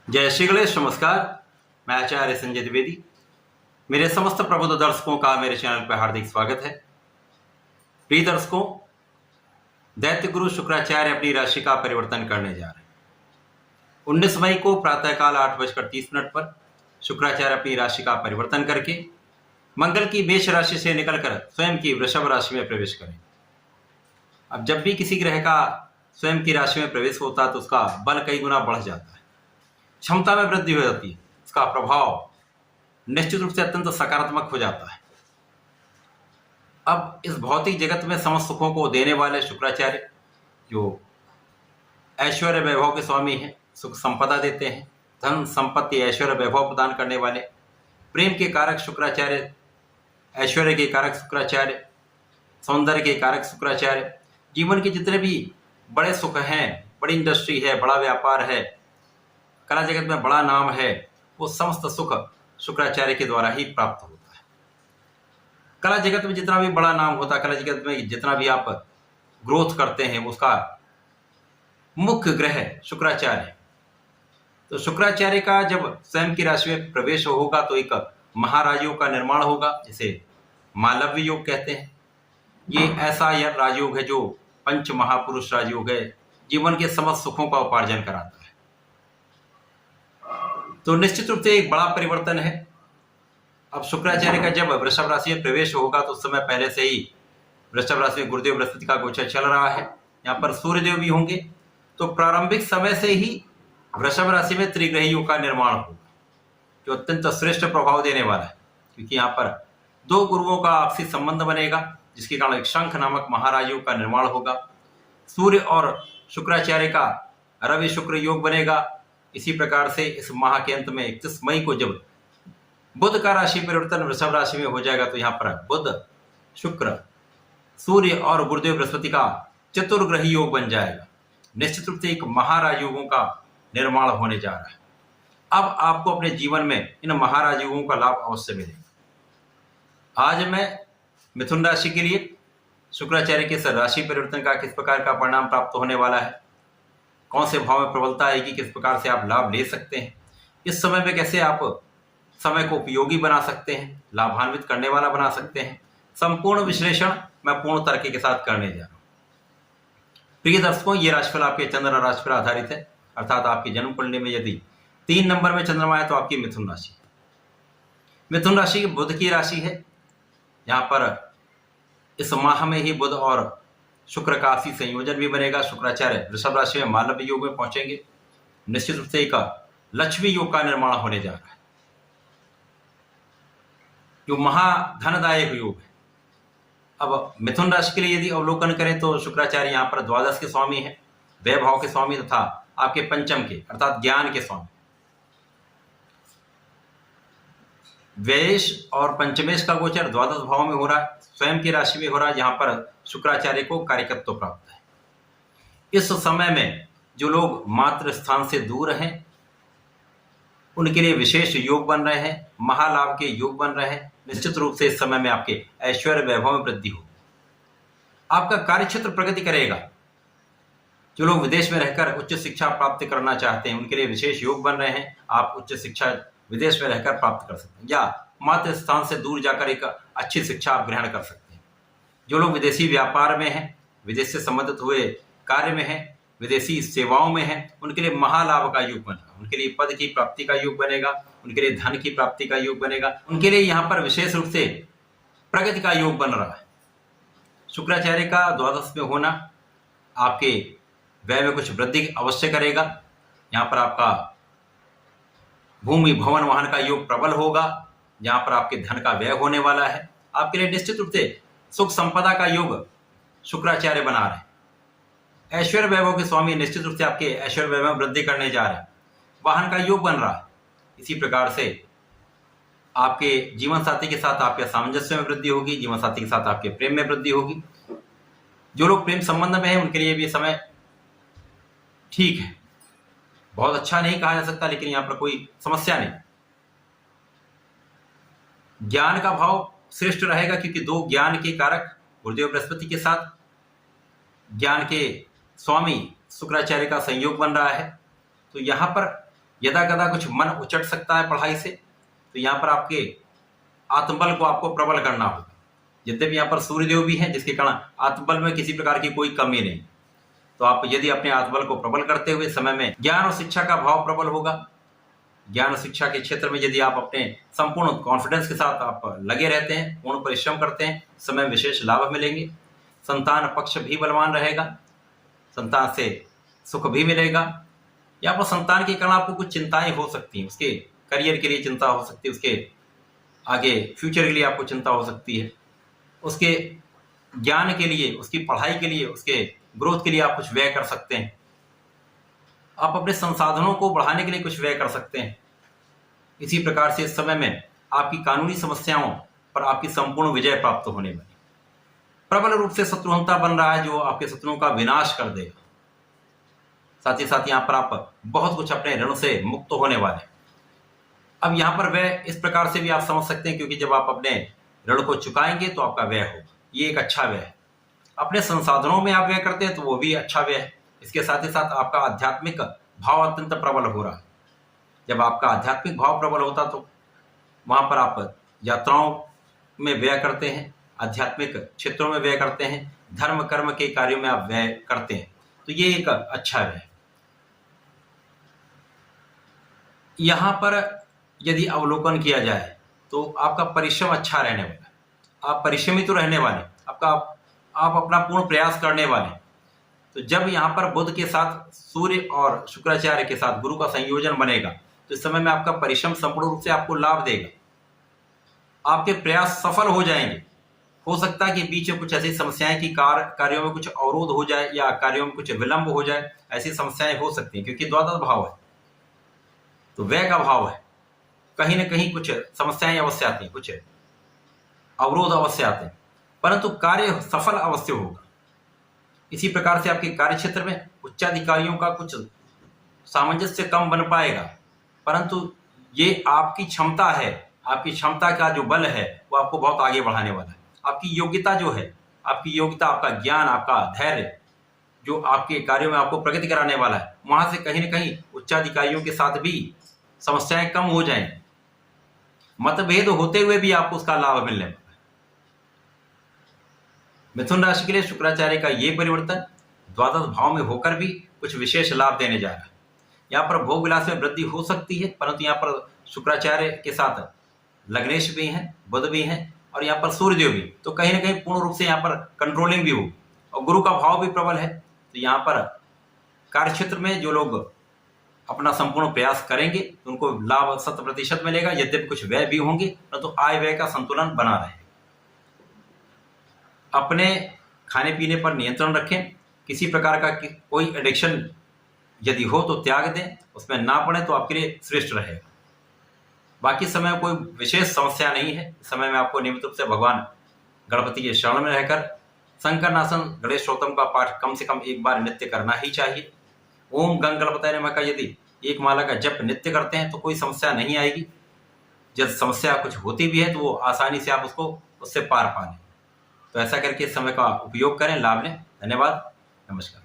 जय श्री गणेश। नमस्कार, मैं आचार्य संजय द्विवेदी। मेरे समस्त प्रबुद्ध दर्शकों का मेरे चैनल पर हार्दिक स्वागत है। प्रिय दर्शकों, दैत्य गुरु शुक्राचार्य अपनी राशि का परिवर्तन करने जा रहे हैं। 19 मई को प्रातःकाल 8:30 पर शुक्राचार्य अपनी राशि का परिवर्तन करके मंगल की मेष राशि से निकलकर स्वयं की वृषभ राशि में प्रवेश करें। अब जब भी किसी ग्रह का स्वयं की राशि में प्रवेश होता है तो उसका बल कई गुना बढ़ जाता है, क्षमता में वृद्धि हो जाती है, उसका प्रभाव निश्चित रूप से अत्यंत सकारात्मक हो जाता है। अब इस भौतिक जगत में समस्त सुखों को देने वाले शुक्राचार्य जो ऐश्वर्य वैभव के स्वामी हैं, सुख संपदा देते हैं, धन संपत्ति ऐश्वर्य वैभव प्रदान करने वाले, प्रेम के कारक शुक्राचार्य, ऐश्वर्य के कारक शुक्राचार्य, सौंदर्य के कारक शुक्राचार्य, जीवन के जितने भी बड़े सुख हैं, बड़ी इंडस्ट्री है, बड़ा व्यापार है, कला जगत में बड़ा नाम है, वो समस्त सुख शुक्राचार्य के द्वारा ही प्राप्त होता है। कला जगत में जितना भी बड़ा नाम होता है, कला जगत में जितना भी आप ग्रोथ करते हैं, उसका मुख्य ग्रह शुक्राचार्य। तो शुक्राचार्य का जब स्वयं की राशि में प्रवेश होगा तो एक महाराजयोग का निर्माण होगा, जिसे मालव्य योग कहते हैं। ये ऐसा यह राजयोग है जो पंच महापुरुष राजयोग है, जीवन के समस्त सुखों का उपार्जन कराता है। तो निश्चित रूप से एक बड़ा परिवर्तन है। अब शुक्राचार्य का जब वृषभ राशि में प्रवेश होगा तो उस समय पहले से ही वृषभ राशि में गुरुदेव बृहस्पति का गोचर चल रहा है, यहाँ पर सूर्यदेव भी होंगे। तो प्रारंभिक समय से ही वृषभ राशि में त्रिग्रही योग का निर्माण होगा, जो अत्यंत श्रेष्ठ प्रभाव देने वाला है, क्योंकि यहाँ पर दो गुरुओं का आपसी संबंध बनेगा, जिसके कारण एक शंख नामक महाराज योग का निर्माण होगा। सूर्य और शुक्राचार्य का रवि शुक्र योग बनेगा। इसी प्रकार से इस माह के अंत में 31 मई को जब बुध का राशि परिवर्तन वृषभ राशि में हो जाएगा तो यहाँ पर बुध, शुक्र, सूर्य और गुरुदेव बृहस्पति का चतुर्ग्रही योग बन जाएगा। निश्चित रूप से एक महाराजयोगों का निर्माण होने जा रहा है। अब आपको अपने जीवन में इन महाराजयोगों का लाभ अवश्य मिलेगा। आज मैं मिथुन राशि के लिए शुक्राचार्य के राशि परिवर्तन का किस प्रकार का परिणाम प्राप्त होने वाला है, कौन से भाव में प्रबलता आएगी, किस प्रकार से आप लाभ ले सकते हैं, इस समय में कैसे आप समय को उपयोगी बना सकते हैं, लाभान्वित करने वाला बना सकते हैं, संपूर्ण विश्लेषण मैं पूर्ण तर्क के साथ करने जा रहा हूं। प्रिय दर्शकों, ये राशिफल आपके चंद्र राशि पर आधारित है, अर्थात आपकी जन्म कुंडली में यदि 3 नंबर में चंद्रमा है तो आपकी मिथुन राशि। मिथुन राशि बुध की राशि है। यहाँ पर इस माह में ही बुध और शुक्र का आपसी संयोजन भी बनेगा। शुक्राचार्य वृषभ राशि में मालव्य योग में पहुंचेंगे। निश्चित रूप से एक लक्ष्मी योग का निर्माण होने जा रहा है, जो महाधनदायक योग है। अब मिथुन राशि के लिए यदि अवलोकन करें तो शुक्राचार्य यहाँ पर द्वादश के स्वामी है, वैभव के स्वामी तथा आपके पंचम के अर्थात ज्ञान के स्वामी। व्ययेश और पंचमेश का गोचर द्वादश भाव में हो रहा है, स्वयं की राशि में हो रहा है, जहां पर शुक्राचार्य को कार्यकत्व प्राप्त है। इस समय में जो लोग मातृ स्थान से दूर हैं उनके लिए विशेष योग बन रहे हैं, महालाभ के योग बन रहे हैं। निश्चित रूप से इस समय में आपके ऐश्वर्य वैभव में वृद्धि होगी, आपका कार्यक्षेत्र प्रगति करेगा। जो लोग विदेश में रहकर उच्च शिक्षा प्राप्त करना चाहते हैं उनके लिए विशेष योग बन रहे हैं, आप उच्च शिक्षा विदेश में रहकर प्राप्त कर सकते हैं, या मातृ स्थान से दूर जाकर एक अच्छी शिक्षा आप ग्रहण कर सकते हैं। जो लोग विदेशी व्यापार में हैं, विदेश से संबंधित हुए कार्य में हैं, विदेशी सेवाओं में हैं, उनके लिए महालाभ का योग बनेगा, उनके लिए पद की प्राप्ति का योग बनेगा, उनके लिए धन की प्राप्ति का योग बनेगा, उनके लिए यहाँ पर विशेष रूप से प्रगति का योग बन रहा है। शुक्राचार्य का द्वादश में होना आपके व्यय में कुछ वृद्धि अवश्य करेगा। यहाँ पर आपका भूमि भवन वाहन का योग प्रबल होगा, जहां पर आपके धन का व्यय होने वाला है। आपके लिए निश्चित रूप से सुख संपदा का योग शुक्राचार्य बना रहे हैं। ऐश्वर्य वैभव के स्वामी निश्चित रूप से आपके ऐश्वर्य वैभव में वृद्धि करने जा रहे हैं, वाहन का योग बन रहा है। इसी प्रकार से आपके जीवन साथी के साथ आपके सामंजस्य में वृद्धि होगी, जीवन साथी के साथ आपके प्रेम में वृद्धि होगी। जो लोग प्रेम संबंध में हैं उनके लिए भी समय ठीक है, बहुत अच्छा नहीं कहा जा सकता, लेकिन यहां पर कोई समस्या नहीं। ज्ञान का भाव श्रेष्ठ रहेगा, क्योंकि दो ज्ञान के कारक गुरुदेव बृहस्पति के साथ ज्ञान के स्वामी शुक्राचार्य का संयोग बन रहा है। तो यहाँ पर यदा कदा कुछ मन उचट सकता है पढ़ाई से, तो यहाँ पर आपके आत्मबल को आपको प्रबल करना होगा। यद्यपि यहाँ पर सूर्यदेव भी हैं, जिसके कारण आत्मबल में किसी प्रकार की कोई कमी नहीं, तो आप यदि अपने आत्मबल को प्रबल करते हुए समय में ज्ञान और शिक्षा का भाव प्रबल होगा। ज्ञान और शिक्षा के क्षेत्र में यदि आप अपने संपूर्ण कॉन्फिडेंस के साथ आप लगे रहते हैं, पूर्ण परिश्रम करते हैं, समय विशेष लाभ मिलेंगे। संतान पक्ष भी बलवान रहेगा, संतान से सुख भी मिलेगा। यहाँ पर संतान के कारण आपको कुछ चिंताएं हो सकती हैं, उसके करियर के लिए चिंता हो सकती है, उसके आगे फ्यूचर के लिए आपको चिंता हो सकती है, उसके ज्ञान के लिए, उसकी पढ़ाई के लिए, उसके ग्रोथ के लिए आप कुछ व्यय कर सकते हैं। आप अपने संसाधनों को बढ़ाने के लिए कुछ व्यय कर सकते हैं। इसी प्रकार से इस समय में आपकी कानूनी समस्याओं पर आपकी संपूर्ण विजय प्राप्त होने वाली। प्रबल रूप से शत्रुहंता बन रहा है, जो आपके शत्रुओं का विनाश कर देगा। साथ ही साथ यहाँ पर आप बहुत कुछ अपने ऋण से मुक्त होने वाले। अब यहाँ पर व्यय इस प्रकार से भी आप समझ सकते हैं, क्योंकि जब आप अपने ऋण को चुकाएंगे तो आपका व्यय होगा, ये एक अच्छा व्यय है। अपने संसाधनों में आप व्यय करते हैं तो वो भी अच्छा व्यय है। इसके साथ ही साथ आपका आध्यात्मिक भाव अत्यंत प्रबल हो रहा है। जब आपका आध्यात्मिक भाव प्रबल होता तो वहां पर आप यात्राओं में व्यय करते हैं, आध्यात्मिक क्षेत्रों में व्यय करते हैं, धर्म कर्म के कार्यों में आप व्यय करते हैं, तो ये एक अच्छा व्यय है। यहाँ पर यदि अवलोकन किया जाए तो आपका परिश्रम अच्छा रहने वाला है। आप परिश्रमी तो रहने वाले, आप अपना पूर्ण प्रयास करने वाले। तो जब यहाँ पर बुध के साथ सूर्य और शुक्राचार्य के साथ गुरु का संयोजन बनेगा, तो इस समय में आपका परिश्रम संपूर्ण रूप से आपको लाभ देगा। आपके प्रयास सफल हो जाएंगे। हो सकता है कि बीच में कुछ ऐसी समस्याएं कि कार्यों में कुछ अवरोध हो जाए या कार्यों में कुछ विलंब हो जाए, ऐसी समस्याएं हो सकती हैं, क्योंकि द्वादश भाव है तो व्यय का भाव है। कहीं ना कहीं कुछ समस्याएं अवश्य आती हैं, कुछ अवरोध अवश्य आते हैं, परंतु कार्य सफल अवश्य होगा। इसी प्रकार से आपके कार्य क्षेत्र में उच्चाधिकारियों का कुछ सामंजस्य कम बन पाएगा, परंतु ये आपकी क्षमता है, आपकी क्षमता का जो बल है वो आपको बहुत आगे बढ़ाने वाला है। आपकी योग्यता जो है, आपकी योग्यता, आपका ज्ञान, आपका धैर्य जो आपके कार्यों में आपको प्रगति कराने वाला है, वहां से कहीं ना कहीं उच्चाधिकारियों के साथ भी समस्याएं कम हो जाएंगी। मतभेद होते हुए भी आपको उसका लाभ मिलने वाला है। मिथुन राशि के लिए शुक्राचार्य का ये परिवर्तन द्वादश भाव में होकर भी कुछ विशेष लाभ देने जा रहा है। यहाँ पर भोग विलास में वृद्धि हो सकती है, परंतु यहाँ पर शुक्राचार्य के साथ लग्नेश भी हैं, बुध भी हैं और यहाँ पर सूर्यदेव भी, तो कहीं ना कहीं पूर्ण रूप से यहाँ पर कंट्रोलिंग भी हो और गुरु का भाव भी प्रबल है। तो यहाँ पर कार्य क्षेत्र में जो लोग अपना संपूर्ण प्रयास करेंगे तो उनको लाभ 100% मिलेगा। यद्यपि कुछ व्यय भी होंगे, परंतु तो आय व्यय का संतुलन बना रहे। अपने खाने पीने पर नियंत्रण रखें। किसी प्रकार का कोई एडिक्शन यदि हो तो त्याग दें, उसमें ना पड़े तो आपके लिए श्रेष्ठ रहेगा। बाकी समय में कोई विशेष समस्या नहीं है। इस समय में आपको नियमित रूप से भगवान गणपति के शरण में रहकर संकरनाशन गणेश स्तोत्रम का पाठ कम से कम एक बार नित्य करना ही चाहिए। ओम गंग गणपतये नमः का यदि एक माला का जप नित्य करते हैं तो कोई समस्या नहीं आएगी। जब समस्या कुछ होती भी है तो वो आसानी से आप उससे पार पा लें। तो ऐसा करके इस समय का उपयोग करें, लाभ लें। धन्यवाद, नमस्कार।